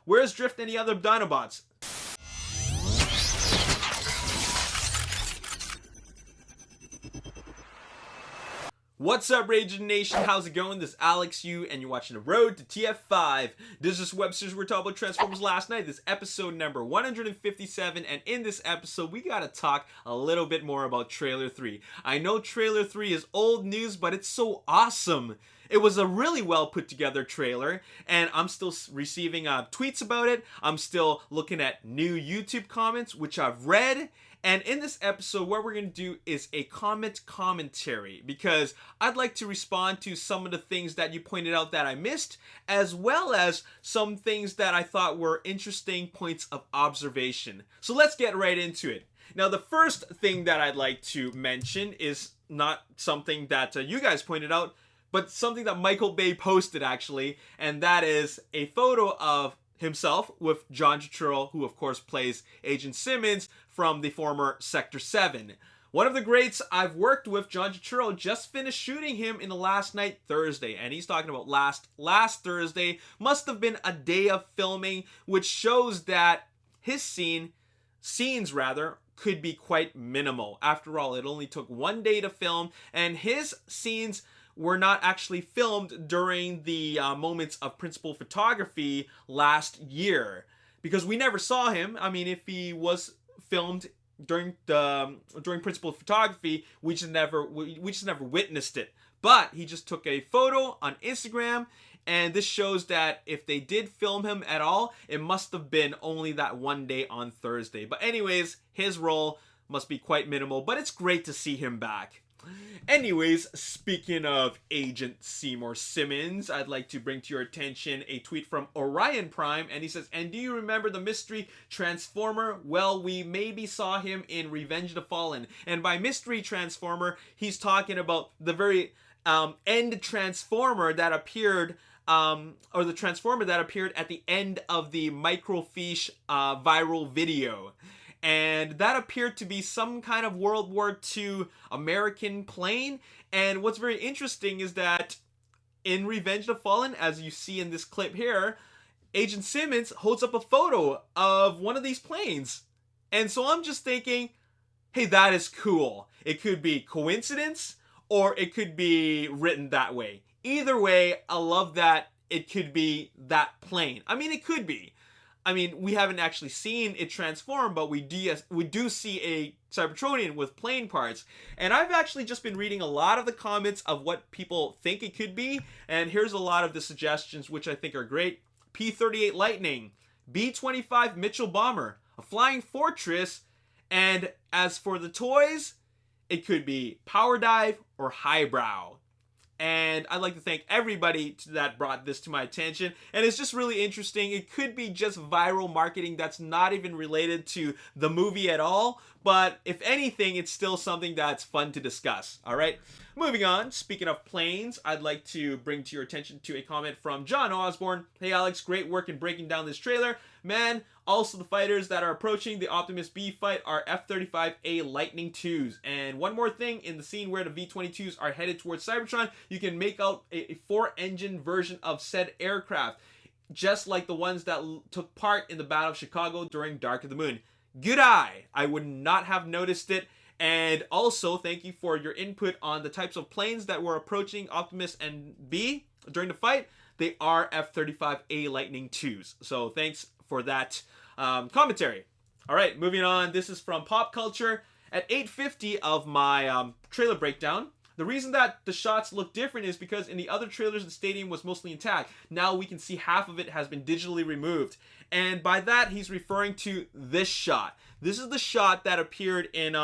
Where's Drift and the other Dinobots? What's up, Ragin Nation? How's it going? This is Alex Yu, and you're watching The Road to TF5. This is Webster's. We're talking about Transformers last night. This is episode number 157, and in this episode, we gotta talk a little bit more about Trailer 3. I know Trailer 3 is old news, but it's so awesome. It was a really well put together trailer, and I'm still receiving tweets about it. I'm still looking at new YouTube comments, which I've read. And in this episode, what we're going to do is a commentary, because I'd like to respond to some of the things that you pointed out that I missed, as well as some things that I thought were interesting points of observation. So let's get right into it. Now, the first thing that I'd like to mention is not something that you guys pointed out, but something that Michael Bay posted, actually, and that is a photo of himself with John Turturro, who of course plays Agent Simmons from the former Sector 7. One of the greats I've worked with, John Turturro, just finished shooting him in the last night Thursday, and he's talking about last Thursday. Must have been a day of filming, which shows that his scenes could be quite minimal. After all, it only took one day to film, and his scenes were not actually filmed during the moments of principal photography last year, because we never saw him. I mean, if he was filmed during principal photography, we just never witnessed it. But he just took a photo on Instagram, and this shows that if they did film him at all, it must have been only that one day on Thursday. But anyways, his role must be quite minimal, but it's great to see him back. Anyways, speaking of Agent Seymour Simmons, I'd like to bring to your attention a tweet from Orion Prime, and he says, "And do you remember the mystery Transformer? Well, we maybe saw him in Revenge of the Fallen." And by mystery Transformer, he's talking about the very end Transformer that appeared, or the Transformer that appeared at the end of the Microfiche viral video. And that appeared to be some kind of World War II American plane. And what's very interesting is that in Revenge of the Fallen, as you see in this clip here, Agent Simmons holds up a photo of one of these planes. And so I'm just thinking, hey, that is cool. It could be coincidence, or it could be written that way. Either way, I love that it could be that plane. I mean, it could be. I mean, we haven't actually seen it transform, but we do see a Cybertronian with plane parts. And I've actually just been reading a lot of the comments of what people think it could be. And here's a lot of the suggestions, which I think are great. P-38 Lightning, B-25 Mitchell Bomber, a Flying Fortress, and as for the toys, it could be Power Dive or Highbrow. And I'd like to thank everybody that brought this to my attention. And it's just really interesting. It could be just viral marketing that's not even related to the movie at all. But if anything, it's still something that's fun to discuss. All right, moving on. Speaking of planes, I'd like to bring to your attention to a comment from John Osborne. "Hey Alex, great work in breaking down this trailer. Man, also the fighters that are approaching the Optimus B fight are F-35A Lightning IIs. And one more thing, in the scene where the V-22s are headed towards Cybertron, you can make out a 4-engine version of said aircraft, just like the ones that took part in the Battle of Chicago during Dark of the Moon. Good eye. I would not have noticed it. And also, thank you for your input on the types of planes that were approaching Optimus and B during the fight. They are F-35A Lightning IIs. So thanks for that commentary. All right, moving on. This is from Pop Culture. At 8:50 of my trailer breakdown, the reason that the shots look different is because in the other trailers, the stadium was mostly intact. Now we can see half of it has been digitally removed. And by that, he's referring to this shot. This is the shot that appeared in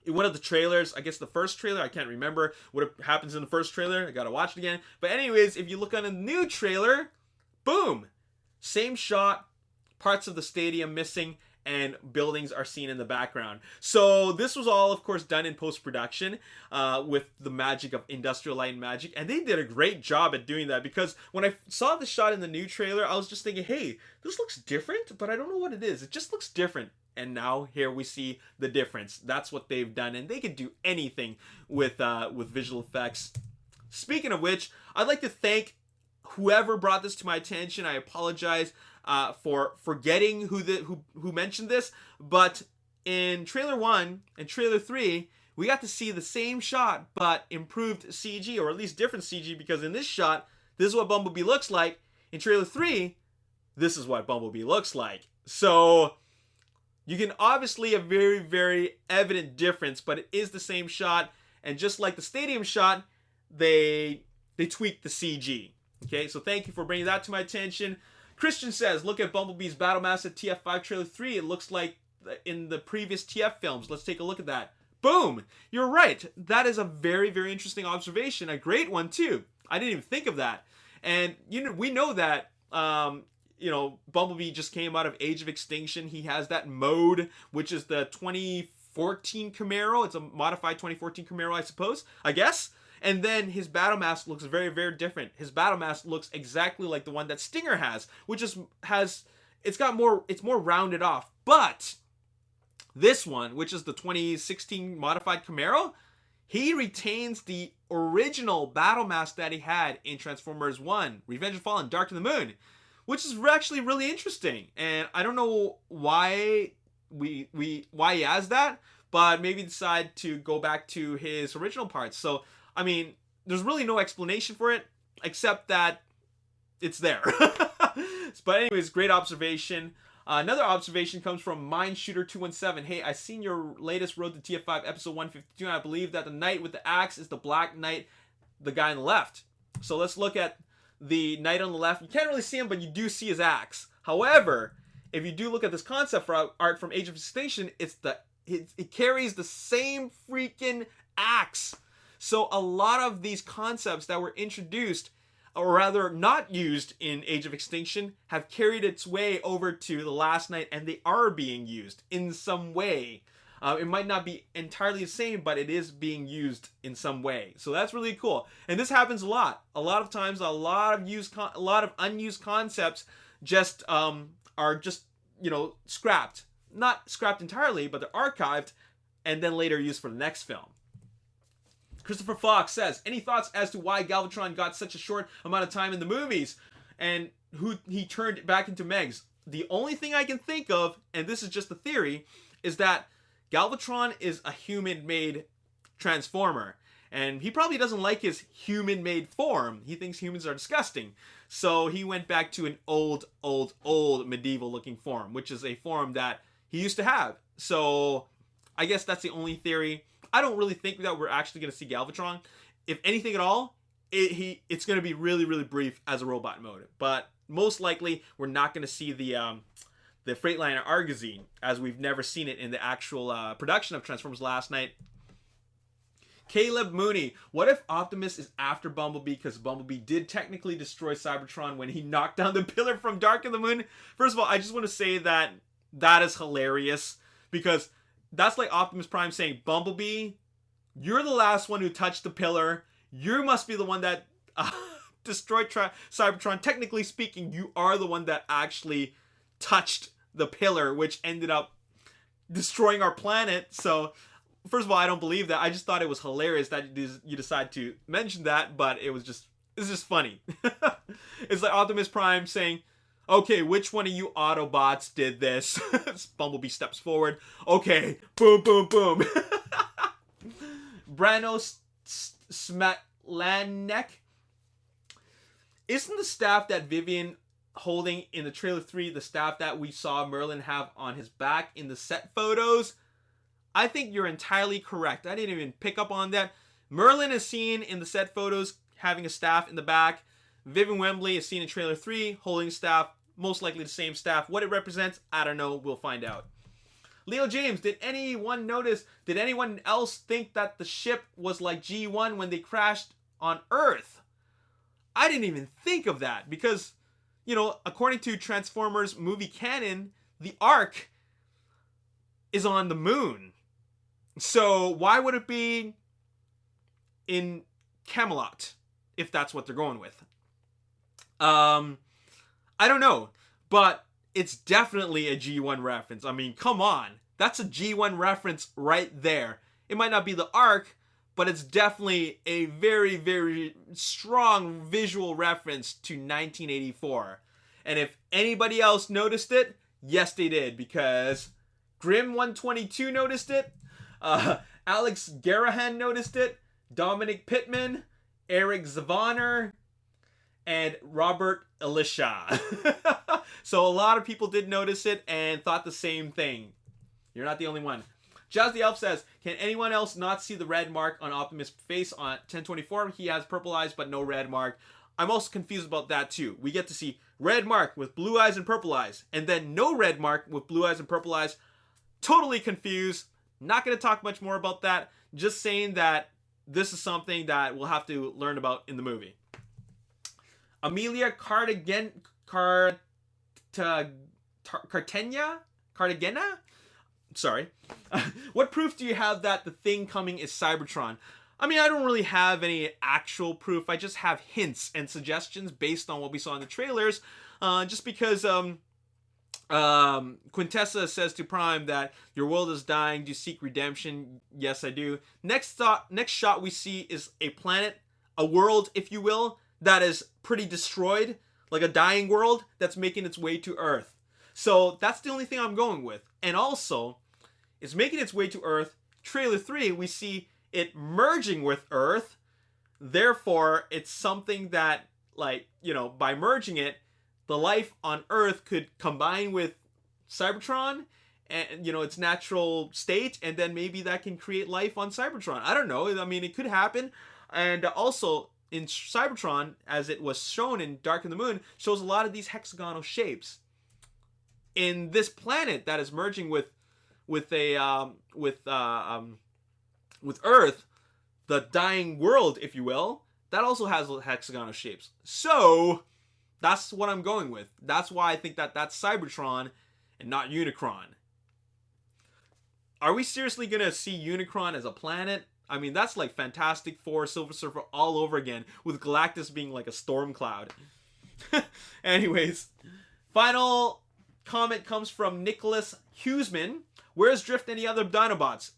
one of the trailers. I guess the first trailer. I can't remember what happens in the first trailer. I gotta watch it again. But anyways, if you look on a new trailer, boom! Same shot, parts of the stadium missing, and buildings are seen in the background. So this was all, of course, done in post-production with the magic of Industrial Light and Magic, and they did a great job at doing that, because when I saw the shot in the new trailer, I was just thinking, hey, this looks different, but I don't know what it is. It just looks different. And now here we see the difference. That's what they've done, and they can do anything with visual effects. Speaking of which, I'd like to thank whoever brought this to my attention. I apologize. for forgetting who mentioned this, but in trailer 1 and trailer 3, we got to see the same shot but improved CG, or at least different CG, because in this shot, this is what Bumblebee looks like. In trailer 3, this is what Bumblebee looks like. So you can obviously a very, very evident difference, but it is the same shot. And just like the stadium shot, they tweaked the CG. Okay, so thank you for bringing that to my attention. Christian says, look at Bumblebee's battle mask at TF5 trailer 3. It looks like in the previous TF films. Let's take a look at that. Boom! You're right. That is a very, very interesting observation. A great one, too. I didn't even think of that. And, we know that, Bumblebee just came out of Age of Extinction. He has that mode, which is the 2014 Camaro. It's a modified 2014 Camaro, I guess. And then his battle mask looks very, very different. His battle mask looks exactly like the one that Stinger has, which it's more rounded off. But this one, which is the 2016 modified Camaro, he retains the original battle mask that he had in Transformers 1, Revenge of the Fallen, Dark of the Moon, which is actually really interesting. And I don't know why why he has that, but maybe decide to go back to his original parts. So, I mean, there's really no explanation for it, except that it's there. But anyways, great observation. Another observation comes from MindShooter217. Hey, I seen your latest Road to TF5 episode 152, and I believe that the knight with the axe is the Black Knight, the guy on the left. So let's look at the knight on the left. You can't really see him, but you do see his axe. However, if you do look at this concept art from Age of Extinction, it carries the same freaking axe. So a lot of these concepts that were introduced, or rather not used in Age of Extinction, have carried its way over to The Last Knight, and they are being used in some way. It might not be entirely the same, but it is being used in some way. So that's really cool. And this happens a lot. A lot of times, a lot of unused concepts just are just, scrapped. Not scrapped entirely, but they're archived and then later used for the next film. Christopher Fox says, any thoughts as to why Galvatron got such a short amount of time in the movies and who he turned back into Megs? The only thing I can think of, and this is just a theory, is that Galvatron is a human-made transformer. And he probably doesn't like his human-made form. He thinks humans are disgusting. So he went back to an old medieval-looking form, which is a form that he used to have. So I guess that's the only theory. I don't really think that we're actually going to see Galvatron. If anything at all, it's going to be really, really brief as a robot mode. But most likely, we're not going to see the Freightliner Argosy, as we've never seen it in the actual production of Transformers Last Night. Caleb Mooney, what if Optimus is after Bumblebee because Bumblebee did technically destroy Cybertron when he knocked down the pillar from Dark of the Moon? First of all, I just want to say that is hilarious, because that's like Optimus Prime saying, Bumblebee, you're the last one who touched the pillar. You must be the one that destroyed Cybertron. Technically speaking, you are the one that actually touched the pillar, which ended up destroying our planet. So, first of all, I don't believe that. I just thought it was hilarious that you decide to mention that, but it's just funny. It's like Optimus Prime saying, okay, which one of you Autobots did this? Bumblebee steps forward. Okay, boom, boom, boom. Brano Smatlanek. Isn't the staff that Vivian holding in the trailer 3 the staff that we saw Merlin have on his back in the set photos? I think you're entirely correct. I didn't even pick up on that. Merlin is seen in the set photos having a staff in the back. Vivian Wembley is seen in trailer 3 holding staff, most likely the same staff. What it represents, I don't know. We'll find out. Leo James, did anyone else think that the ship was like G1 when they crashed on Earth? I didn't even think of that because, according to Transformers movie canon, the Ark is on the moon. So why would it be in Camelot if that's what they're going with? I don't know, but it's definitely a G1 reference. I mean, come on. That's a G1 reference right there. It might not be the Ark, but it's definitely a very, very strong visual reference to 1984. And if anybody else noticed it, yes, they did, because Grim122 noticed it, Alex Garahan noticed it, Dominic Pittman, Eric Zavaner, and Robert Elisha. So a lot of people did notice it and thought the same thing. You're not the only one. Jazz the Elf says, can anyone else not see the red mark on Optimus' face on 1024? He has purple eyes but no red mark. I'm also confused about that too. We get to see red mark with blue eyes and purple eyes, and then no red mark with blue eyes and purple eyes. Totally confused. Not going to talk much more about that. Just saying that this is something that we'll have to learn about in the movie. Amelia Cartagena? Sorry. What proof do you have that the thing coming is Cybertron? I mean, I don't really have any actual proof. I just have hints and suggestions based on what we saw in the trailers. Just because Quintessa says to Prime that your world is dying. Do you seek redemption? Yes, I do. Next shot we see is a planet, a world, if you will, that is pretty destroyed, like a dying world that's making its way to Earth. So that's the only thing I'm going with. And also, it's making its way to Earth. Trailer 3, we see it merging with Earth. Therefore, it's something that, like, you know, by merging it, the life on Earth could combine with Cybertron and, you know, its natural state, and then maybe that can create life on Cybertron. I don't know. I mean, it could happen. And also, in Cybertron, as it was shown in Dark of the Moon, shows a lot of these hexagonal shapes. In this planet that is merging with Earth, the dying world, if you will, that also has hexagonal shapes. So that's what I'm going with. That's why I think that that's Cybertron and not Unicron. Are we seriously gonna see Unicron as a planet? I mean, that's like Fantastic Four, Silver Surfer all over again, with Galactus being like a storm cloud. Anyways, final comment comes from Nicholas Huseman. Where's Drift and the other Dinobots?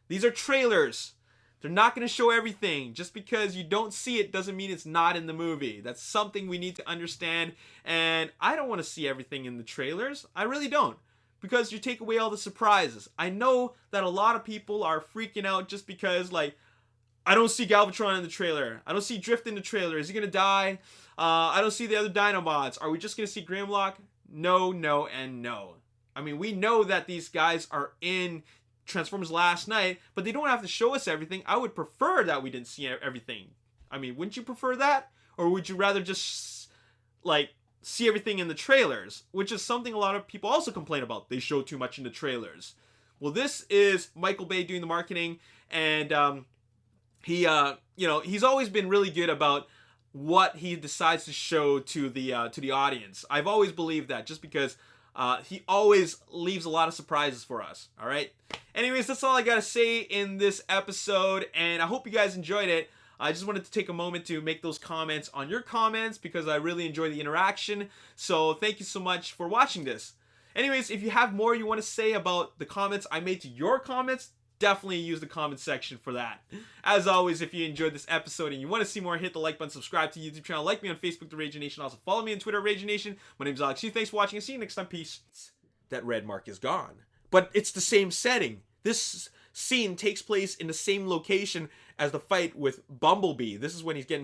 These are trailers. They're not going to show everything. Just because you don't see it doesn't mean it's not in the movie. That's something we need to understand. And I don't want to see everything in the trailers. I really don't. Because you take away all the surprises. I know that a lot of people are freaking out just because, like, I don't see Galvatron in the trailer. I don't see Drift in the trailer. Is he going to die? I don't see the other Dinobots. Are we just going to see Grimlock? No, no, and no. I mean, we know that these guys are in Transformers Last Night, but they don't have to show us everything. I would prefer that we didn't see everything. I mean, wouldn't you prefer that? Or would you rather just, like, see everything in the trailers? Which is something a lot of people also complain about. They show too much in the trailers. Well, this is Michael Bay doing the marketing, and he, he's always been really good about what he decides to show to the audience. I've always believed that, just because he always leaves a lot of surprises for us. All right. Anyways, that's all I gotta say in this episode, and I hope you guys enjoyed it. I just wanted to take a moment to make those comments on your comments because I really enjoy the interaction. So thank you so much for watching this. Anyways, if you have more you want to say about the comments I made to your comments, definitely use the comment section for that. As always, if you enjoyed this episode and you want to see more, hit the like button, subscribe to the YouTube channel, like me on Facebook, The Ragin Nation. Also follow me on Twitter, Ragin Nation. My name is Alex Hugh. Thanks for watching and see you next time. Peace. That red mark is gone. But it's the same setting. This scene takes place in the same location as the fight with Bumblebee. This is when he's getting